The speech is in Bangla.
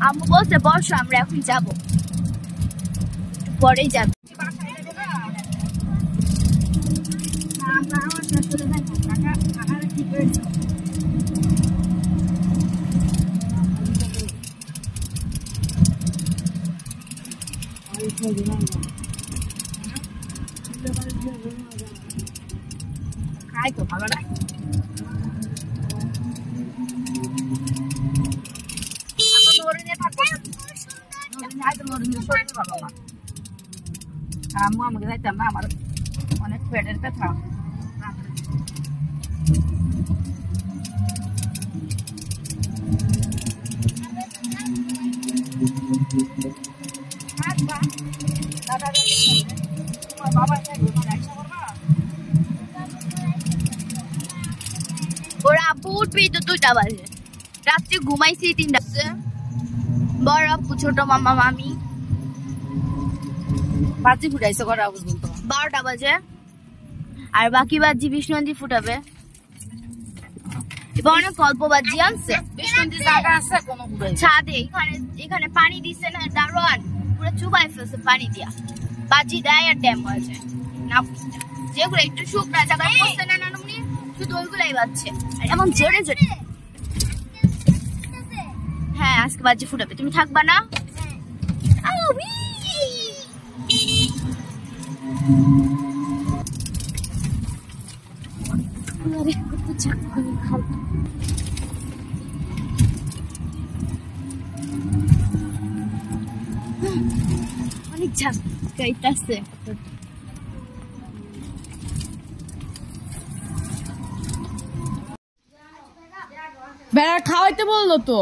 আম্মু বলছে বসো, আমরা এখন যাবো, পরেই যাবো। খাই তো ভালো লাগে। আম্মু আমাকে যাইতাম না, আমার অনেক পেটের ব্যথা। ওরা আপু উঠবেই তো 2টা বাজে, রাত্রে ঘুমাইছি 3টা বাজে। বড় আপু, ছোট মামা, মামি বাজি ফুটাইছে করা পর্যন্ত 12টা বাজে, আর বাকি বাজি বিষ্ণুনদী ফুটাবে। এবার অনেক অল্প বাজি আনছে, বিষ্ণুনদী জায়গা আছে কোনো ছাদে, এখানে পানি দিচ্ছে না, দারোয়ান পুরো চুবাই ফেলছে পানি দিয়া, বাজি দেয় আর ড্যাম হয়ে যায় না। যেগুলো একটু শুকনা জায়গায় বসছে না নানুমনি, শুধু ওইগুলাই বাজছে এমন জোরে জোরে। হ্যাঁ আজকে বাজি ফুটাবে, তুমি থাকবা না? অনেক ঝাঁক গাইতেছে। বেড়া খাওয়াইতে বললো তো।